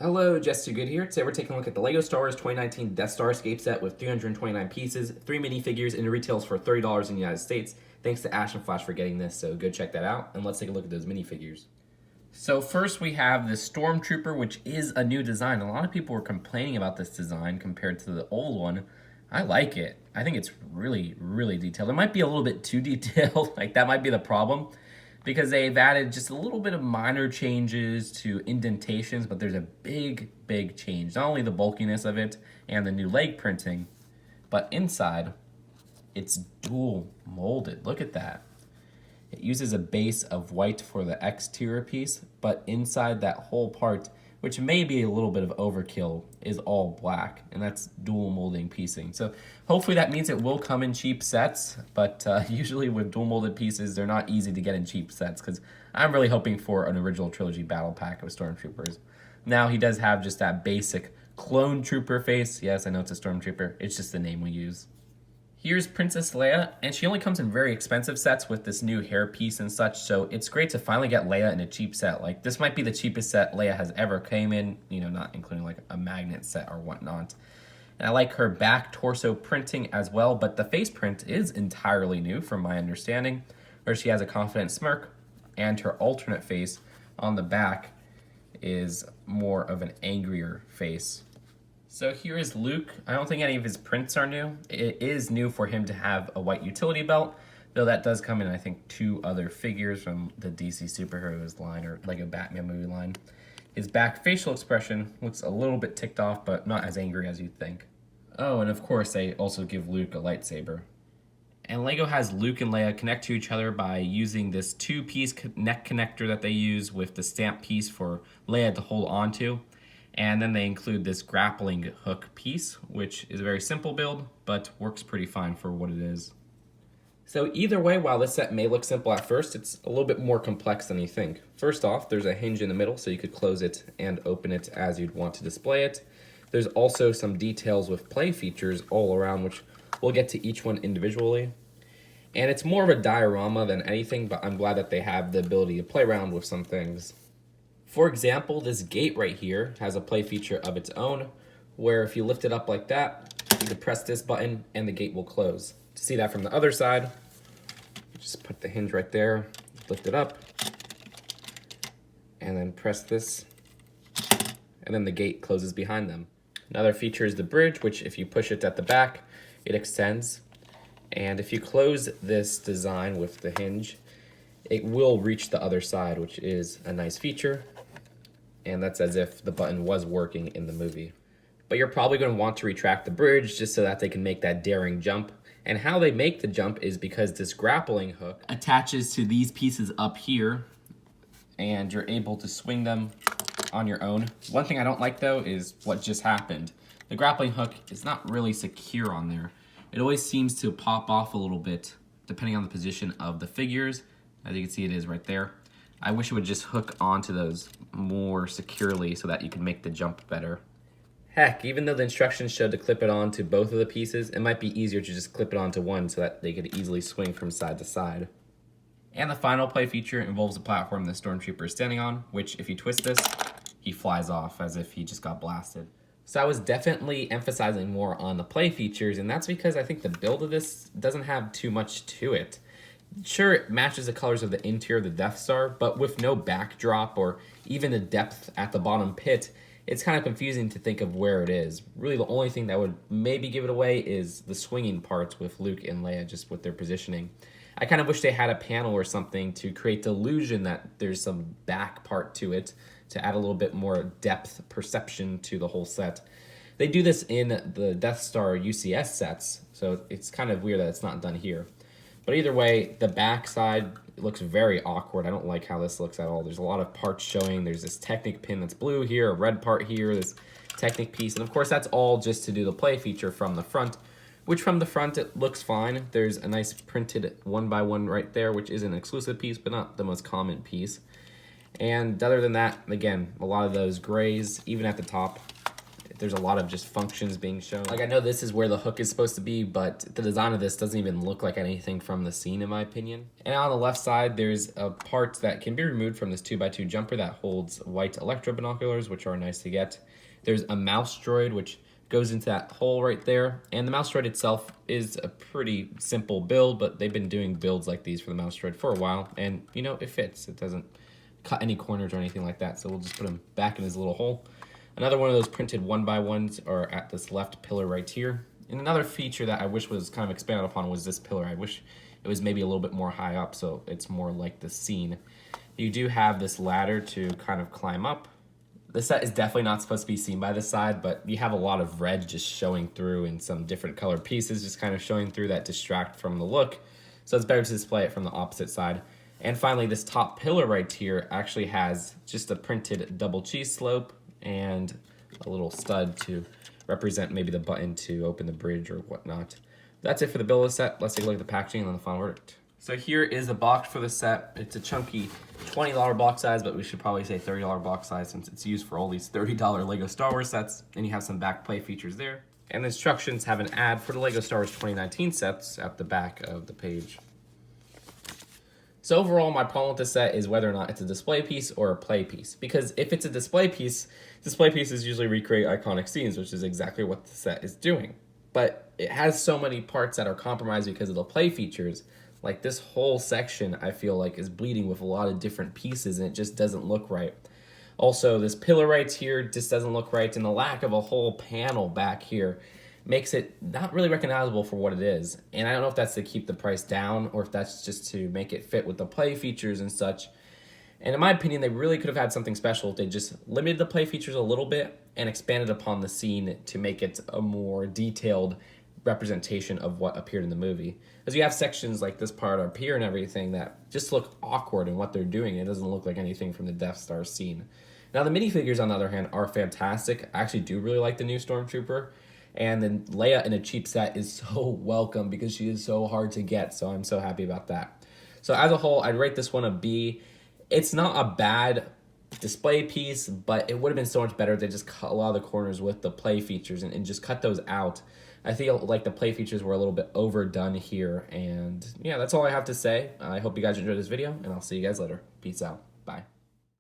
Hello, Jess Too Good here. Today we're taking a look at the LEGO Star Wars 2019 Death Star Escape Set with 329 pieces, 3 minifigures, and it retails for $30 in the United States. Thanks to Ash and Flash for getting this, so go check that out, and let's take a look at those minifigures. So first we have the Stormtrooper, which is a new design. A lot of people were complaining about this design compared to the old one. I like it. I think it's really, really detailed. It might be a little bit too detailed, like that might be the problem, because they've added just a little bit of minor changes to indentations, but there's a big, big change. Not only the bulkiness of it and the new leg printing, but inside, it's dual molded. Look at that. It uses a base of white for the exterior piece, but inside that whole part, which may be a little bit of overkill, is all black, and that's dual molding piecing. So hopefully that means it will come in cheap sets, but usually with dual molded pieces, they're not easy to get in cheap sets, because I'm really hoping for an original trilogy battle pack of Stormtroopers. Now he does have just that basic clone trooper face. Yes, I know it's a Stormtrooper, it's just the name we use. Here's Princess Leia, and she only comes in very expensive sets with this new hairpiece and such, so it's great to finally get Leia in a cheap set. Like, this might be the cheapest set Leia has ever came in, you know, not including like a magnet set or whatnot. And I like her back torso printing as well, but the face print is entirely new from my understanding, where she has a confident smirk, and her alternate face on the back is more of an angrier face. So here is Luke. I don't think any of his prints are new. It is new for him to have a white utility belt, though that does come in, I think, 2 other figures from the DC Superheroes line or LEGO Batman movie line. His back facial expression looks a little bit ticked off, but not as angry as you'd think. Oh, and of course, they also give Luke a lightsaber. And LEGO has Luke and Leia connect to each other by using this 2-piece neck connector that they use with the stamp piece for Leia to hold onto. And then they include this grappling hook piece, which is a very simple build, but works pretty fine for what it is. So either way, while this set may look simple at first, it's a little bit more complex than you think. First off, there's a hinge in the middle, so you could close it and open it as you'd want to display it. There's also some details with play features all around, which we'll get to each one individually. And it's more of a diorama than anything, but I'm glad that they have the ability to play around with some things. For example, this gate right here has a play feature of its own, where if you lift it up like that, you can press this button and the gate will close. To see that from the other side, just put the hinge right there, lift it up, and then press this, and then the gate closes behind them. Another feature is the bridge, which if you push it at the back, it extends. And if you close this design with the hinge, it will reach the other side, which is a nice feature. And that's as if the button was working in the movie. But you're probably going to want to retract the bridge just so that they can make that daring jump. And how they make the jump is because this grappling hook attaches to these pieces up here, and you're able to swing them on your own. One thing I don't like, though, is what just happened. The grappling hook is not really secure on there. It always seems to pop off a little bit depending on the position of the figures. As you can see, it is right there. I wish it would just hook onto those more securely so that you can make the jump better. Heck, even though the instructions showed to clip it onto both of the pieces, it might be easier to just clip it onto one so that they could easily swing from side to side. And the final play feature involves the platform the Stormtrooper is standing on, which if you twist this, he flies off as if he just got blasted. So I was definitely emphasizing more on the play features, and that's because I think the build of this doesn't have too much to it. Sure, it matches the colors of the interior of the Death Star, but with no backdrop or even the depth at the bottom pit, it's kind of confusing to think of where it is. Really, the only thing that would maybe give it away is the swinging parts with Luke and Leia, just with their positioning. I kind of wish they had a panel or something to create the illusion that there's some back part to it, to add a little bit more depth perception to the whole set. They do this in the Death Star UCS sets, so it's kind of weird that it's not done here. But either way, the back side looks very awkward. I don't like how this looks at all. There's a lot of parts showing. There's this Technic pin that's blue here, a red part here, this Technic piece. And of course, that's all just to do the play feature from the front, which from the front, it looks fine. There's a nice printed 1x1 right there, which is an exclusive piece, but not the most common piece. And other than that, again, a lot of those grays, even at the top, there's a lot of just functions being shown. Like, I know this is where the hook is supposed to be, but the design of this doesn't even look like anything from the scene, in my opinion. And on the left side, there's a part that can be removed from this 2x2 jumper that holds white electro binoculars, which are nice to get. There's a mouse droid, which goes into that hole right there. And the mouse droid itself is a pretty simple build, but they've been doing builds like these for the mouse droid for a while. And, you know, it fits. It doesn't cut any corners or anything like that. So we'll just put him back in his little hole. Another one of those printed 1x1s are at this left pillar right here. And another feature that I wish was kind of expanded upon was this pillar. I wish it was maybe a little bit more high up so it's more like the scene. You do have this ladder to kind of climb up. The set is definitely not supposed to be seen by the side, but you have a lot of red just showing through and some different colored pieces just kind of showing through that distract from the look. So it's better to display it from the opposite side. And finally, this top pillar right here actually has just a printed double cheese slope and a little stud to represent maybe the button to open the bridge or whatnot. That's it for the build of the set. Let's take a look at the packaging and then the final verdict. So here is the box for the set. It's a chunky $20 box size, but we should probably say $30 box size since it's used for all these $30 LEGO Star Wars sets. And you have some back play features there. And the instructions have an ad for the LEGO Star Wars 2019 sets at the back of the page. So overall, my problem with this set is whether or not it's a display piece or a play piece. Because if it's a display pieces usually recreate iconic scenes, which is exactly what the set is doing. But it has so many parts that are compromised because of the play features. Like this whole section, I feel like, is bleeding with a lot of different pieces, and it just doesn't look right. Also, this pillar right here just doesn't look right, and the lack of a whole panel back here makes it not really recognizable for what it is. And I don't know if that's to keep the price down or if that's just to make it fit with the play features and such. And in my opinion, they really could have had something special if they just limited the play features a little bit and expanded upon the scene to make it a more detailed representation of what appeared in the movie. Because you have sections like this part up here and everything that just look awkward in what they're doing. It doesn't look like anything from the Death Star scene. Now the minifigures, on the other hand, are fantastic. I actually do really like the new Stormtrooper. And then Leia in a cheap set is so welcome because she is so hard to get. So I'm so happy about that. So as a whole, I'd rate this one a B. It's not a bad display piece, but it would have been so much better if they just cut a lot of the corners with the play features and just cut those out. I feel like the play features were a little bit overdone here. And yeah, that's all I have to say. I hope you guys enjoyed this video, and I'll see you guys later. Peace out. Bye.